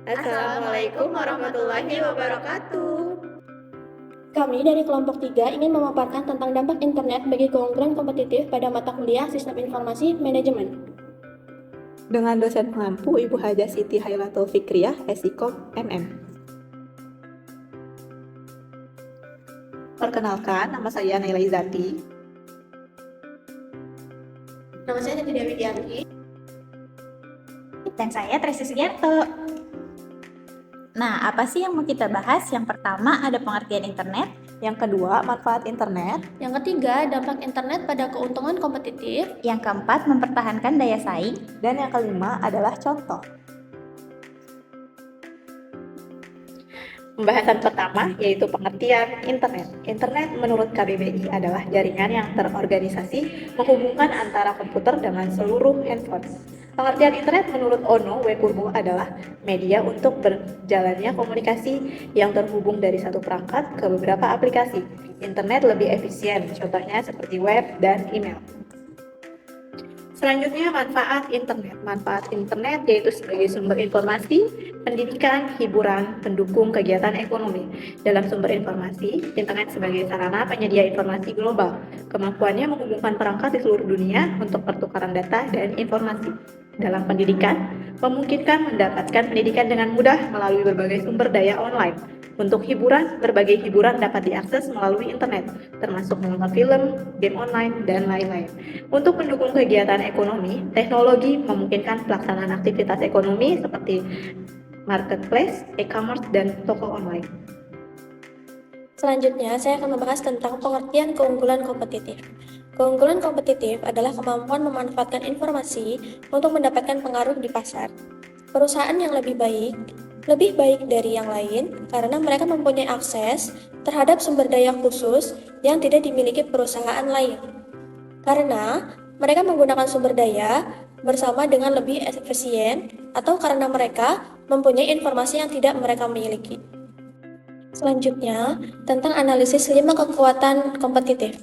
Assalamualaikum warahmatullahi wabarakatuh. Kami dari kelompok 3 ingin memaparkan tentang dampak internet bagi keunggulan kompetitif pada mata kuliah Sistem Informasi Manajemen. Dengan dosen pengampu Ibu Hajah Siti Hailatul Fikriyah, Esikom, MM. Perkenalkan, nama saya Naila Izati. Nama saya Titi Dewi Dianti. Dan saya Tracy Sugiarto. Nah, apa sih yang mau kita bahas? Yang pertama ada pengertian internet. Yang kedua, manfaat internet. Yang ketiga, dampak internet pada keuntungan kompetitif. Yang keempat, mempertahankan daya saing. Dan yang kelima adalah contoh. Pembahasan pertama yaitu pengertian internet. Internet menurut KBBI adalah jaringan yang terorganisasi menghubungkan antara komputer dengan seluruh handphone. Pengertian internet menurut Ono W. Purbo adalah media untuk berjalannya komunikasi yang terhubung dari satu perangkat ke beberapa aplikasi. Internet lebih efisien, contohnya seperti web dan email. Selanjutnya, manfaat internet. Manfaat internet yaitu sebagai sumber informasi, pendidikan, hiburan, pendukung kegiatan ekonomi. Dalam sumber informasi, internet sebagai sarana penyedia informasi global. Kemampuannya menghubungkan perangkat di seluruh dunia untuk pertukaran data dan informasi. Dalam pendidikan, memungkinkan mendapatkan pendidikan dengan mudah melalui berbagai sumber daya online. Untuk hiburan, berbagai hiburan dapat diakses melalui internet, termasuk menonton film, game online, dan lain-lain. Untuk mendukung kegiatan ekonomi, teknologi memungkinkan pelaksanaan aktivitas ekonomi seperti marketplace, e-commerce, dan toko online. Selanjutnya, saya akan membahas tentang pengertian keunggulan kompetitif. Keunggulan kompetitif adalah kemampuan memanfaatkan informasi untuk mendapatkan pengaruh di pasar. Perusahaan yang lebih baik dari yang lain karena mereka mempunyai akses terhadap sumber daya khusus yang tidak dimiliki perusahaan lain. Karena mereka menggunakan sumber daya bersama dengan lebih efisien atau karena mereka mempunyai informasi yang tidak mereka miliki. Selanjutnya, tentang analisis 5 kekuatan kompetitif.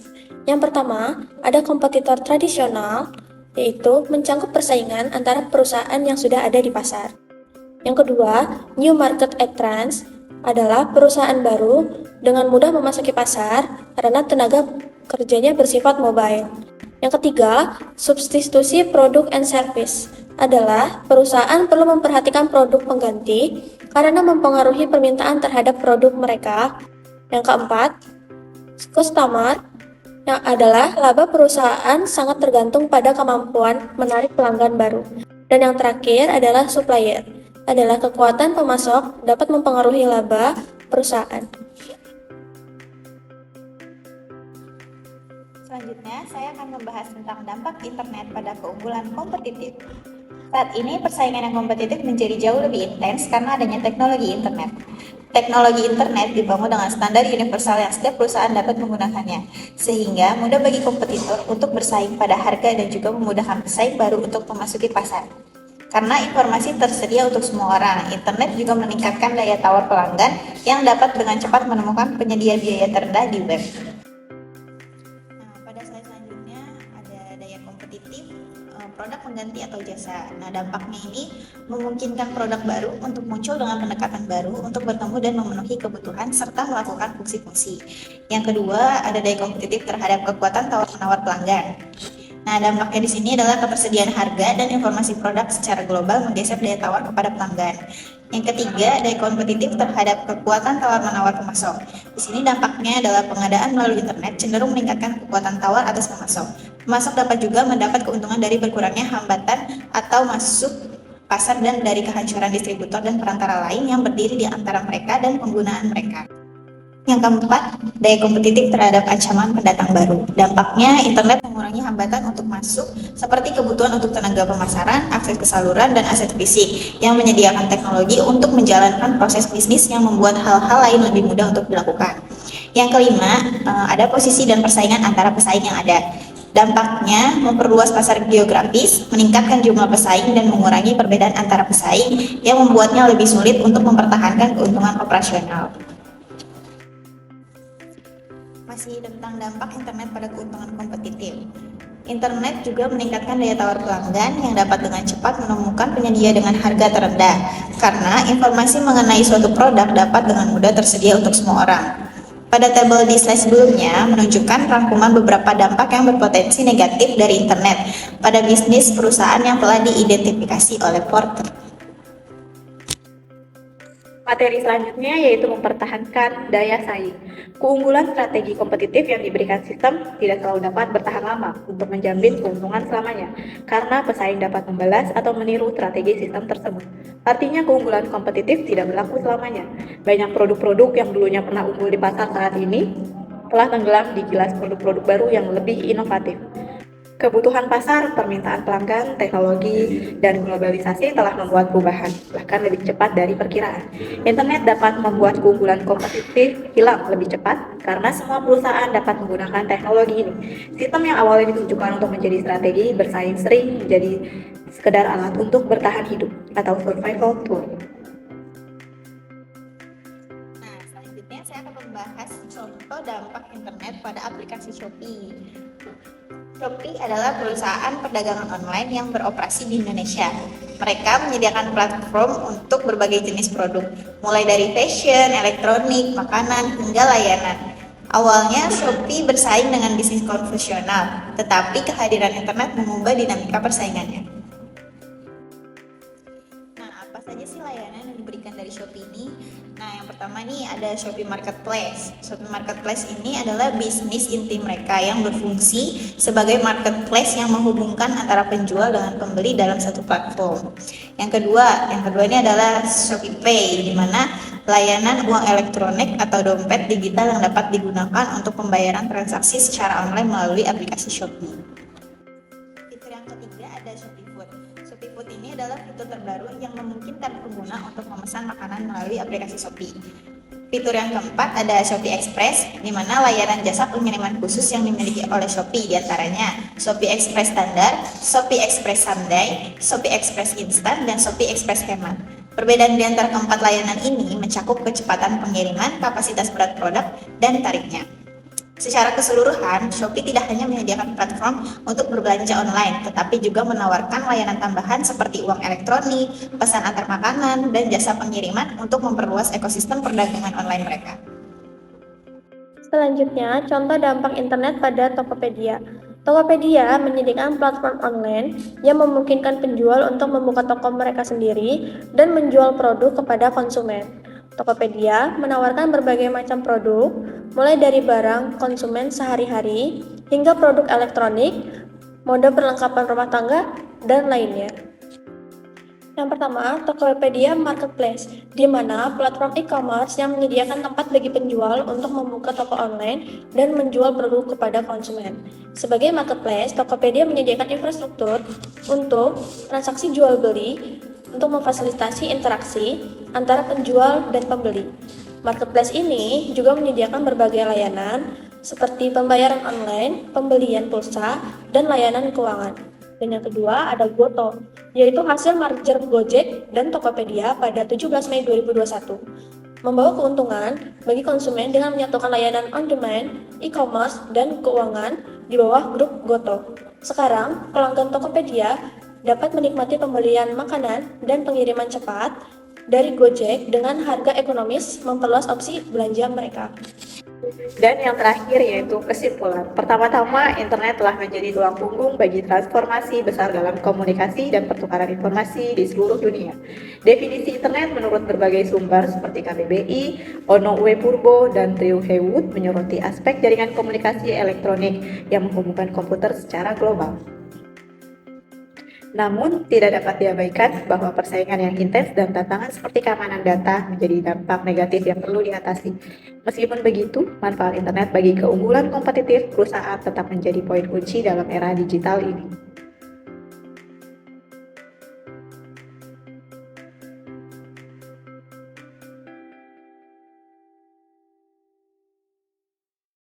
Yang pertama, ada kompetitor tradisional, yaitu mencangkup persaingan antara perusahaan yang sudah ada di pasar. Yang kedua, new market entrants adalah perusahaan baru dengan mudah memasuki pasar karena tenaga kerjanya bersifat mobile. Yang ketiga, substitusi produk and service adalah perusahaan perlu memperhatikan produk pengganti karena mempengaruhi permintaan terhadap produk mereka. Yang keempat, customer yang adalah laba perusahaan sangat tergantung pada kemampuan menarik pelanggan baru. Dan yang terakhir adalah supplier, adalah kekuatan pemasok dapat mempengaruhi laba perusahaan. Selanjutnya, saya akan membahas tentang dampak internet pada keunggulan kompetitif. Saat ini, persaingan yang kompetitif menjadi jauh lebih intens karena adanya teknologi internet. Teknologi internet dibangun dengan standar universal yang setiap perusahaan dapat menggunakannya, sehingga mudah bagi kompetitor untuk bersaing pada harga dan juga memudahkan pesaing baru untuk memasuki pasar. Karena informasi tersedia untuk semua orang, internet juga meningkatkan daya tawar pelanggan yang dapat dengan cepat menemukan penyedia biaya terendah di web. Pada slide selanjutnya ada daya kompetitif, produk pengganti atau jasa. Nah, dampaknya ini memungkinkan produk baru untuk muncul dengan pendekatan baru untuk bertemu dan memenuhi kebutuhan serta melakukan fungsi-fungsi. Yang kedua, ada daya kompetitif terhadap kekuatan tawar-menawar pelanggan. Nah, dampaknya di sini adalah ketersediaan harga dan informasi produk secara global menggeser daya tawar kepada pelanggan. Yang ketiga, daya kompetitif terhadap kekuatan tawar-menawar pemasok. Di sini dampaknya adalah pengadaan melalui internet cenderung meningkatkan kekuatan tawar atas pemasok. Pemasok dapat juga mendapat keuntungan dari berkurangnya hambatan atau masuk pasar dan dari kehancuran distributor dan perantara lain yang berdiri di antara mereka dan penggunaan mereka. Yang keempat, daya kompetitif terhadap ancaman pendatang baru. Dampaknya, internet mengurangi hambatan untuk masuk seperti kebutuhan untuk tenaga pemasaran, akses ke saluran, dan aset fisik yang menyediakan teknologi untuk menjalankan proses bisnis yang membuat hal-hal lain lebih mudah untuk dilakukan. Yang kelima, ada posisi dan persaingan antara pesaing yang ada. Dampaknya, memperluas pasar geografis, meningkatkan jumlah pesaing, dan mengurangi perbedaan antara pesaing yang membuatnya lebih sulit untuk mempertahankan keuntungan operasional. Masih tentang dampak internet pada keuntungan kompetitif. Internet juga meningkatkan daya tawar pelanggan yang dapat dengan cepat menemukan penyedia dengan harga terendah, karena informasi mengenai suatu produk dapat dengan mudah tersedia untuk semua orang. Pada tabel di slide sebelumnya menunjukkan rangkuman beberapa dampak yang berpotensi negatif dari internet pada bisnis perusahaan yang telah diidentifikasi oleh Porter. Materi selanjutnya yaitu mempertahankan daya saing. Keunggulan strategi kompetitif yang diberikan sistem tidak selalu dapat bertahan lama untuk menjamin keuntungan selamanya, karena pesaing dapat membalas atau meniru strategi sistem tersebut. Artinya keunggulan kompetitif tidak berlaku selamanya. Banyak produk-produk yang dulunya pernah unggul di pasar saat ini telah tenggelam di kilas produk-produk baru yang lebih inovatif. Kebutuhan pasar, permintaan pelanggan, teknologi, dan globalisasi telah membuat perubahan, bahkan lebih cepat dari perkiraan. Internet dapat membuat keunggulan kompetitif hilang lebih cepat karena semua perusahaan dapat menggunakan teknologi ini. Sistem yang awalnya ditujukan untuk menjadi strategi bersaing sering menjadi sekedar alat untuk bertahan hidup atau survival tool. Nah, selanjutnya saya akan membahas contoh dampak internet pada aplikasi Shopee. Shopee adalah perusahaan perdagangan online yang beroperasi di Indonesia. Mereka menyediakan platform untuk berbagai jenis produk, mulai dari fashion, elektronik, makanan, hingga layanan. Awalnya Shopee bersaing dengan bisnis konvensional, tetapi kehadiran internet mengubah dinamika persaingannya. Nah, apa saja sih layanan yang diberikan dari Shopee ini? Nah, yang pertama nih ada Shopee Marketplace. Shopee Marketplace ini adalah bisnis inti mereka yang berfungsi sebagai marketplace yang menghubungkan antara penjual dengan pembeli dalam satu platform. Yang kedua ini adalah Shopee Pay, di mana layanan uang elektronik atau dompet digital yang dapat digunakan untuk pembayaran transaksi secara online melalui aplikasi Shopee. Fitur yang ketiga ada Shopee Food. Shopee Food ini adalah fitur terbaru yang memungkinkan pengguna untuk memesan makanan melalui aplikasi Shopee. Fitur yang keempat ada Shopee Express, di mana layanan jasa pengiriman khusus yang dimiliki oleh Shopee, diantaranya Shopee Express Standar, Shopee Express Sunday, Shopee Express Instant, dan Shopee Express Hemat. Perbedaan di antara keempat layanan ini mencakup kecepatan pengiriman, kapasitas berat produk, dan tarifnya. Secara keseluruhan, Shopee tidak hanya menyediakan platform untuk berbelanja online, tetapi juga menawarkan layanan tambahan seperti uang elektronik, pesan antar makanan, dan jasa pengiriman untuk memperluas ekosistem perdagangan online mereka. Selanjutnya, contoh dampak internet pada Tokopedia. Tokopedia menyediakan platform online yang memungkinkan penjual untuk membuka toko mereka sendiri dan menjual produk kepada konsumen. Tokopedia menawarkan berbagai macam produk, mulai dari barang konsumen sehari-hari hingga produk elektronik, mode perlengkapan rumah tangga, dan lainnya. Yang pertama, Tokopedia Marketplace, di mana platform e-commerce yang menyediakan tempat bagi penjual untuk membuka toko online dan menjual produk kepada konsumen. Sebagai marketplace, Tokopedia menyediakan infrastruktur untuk transaksi jual beli untuk memfasilitasi interaksi antara penjual dan pembeli. Marketplace ini juga menyediakan berbagai layanan seperti pembayaran online, pembelian pulsa, dan layanan keuangan. Dan yang kedua ada Goto, yaitu hasil merger Gojek dan Tokopedia pada 17 Mei 2021. Membawa keuntungan bagi konsumen dengan menyatukan layanan on-demand, e-commerce, dan keuangan di bawah grup Goto. Sekarang, pelanggan Tokopedia dapat menikmati pembelian makanan dan pengiriman cepat dari Gojek dengan harga ekonomis, memperluas opsi belanja mereka. Dan yang terakhir yaitu kesimpulan. Pertama-tama, internet telah menjadi tulang punggung bagi transformasi besar dalam komunikasi dan pertukaran informasi di seluruh dunia. Definisi internet menurut berbagai sumber seperti KBBI, Ono Uwe Purbo, dan Drew Haywood menyoroti aspek jaringan komunikasi elektronik yang menghubungkan komputer secara global. Namun, tidak dapat diabaikan bahwa persaingan yang intens dan tantangan seperti keamanan data menjadi dampak negatif yang perlu diatasi. Meskipun begitu, manfaat internet bagi keunggulan kompetitif perusahaan tetap menjadi poin kunci dalam era digital ini.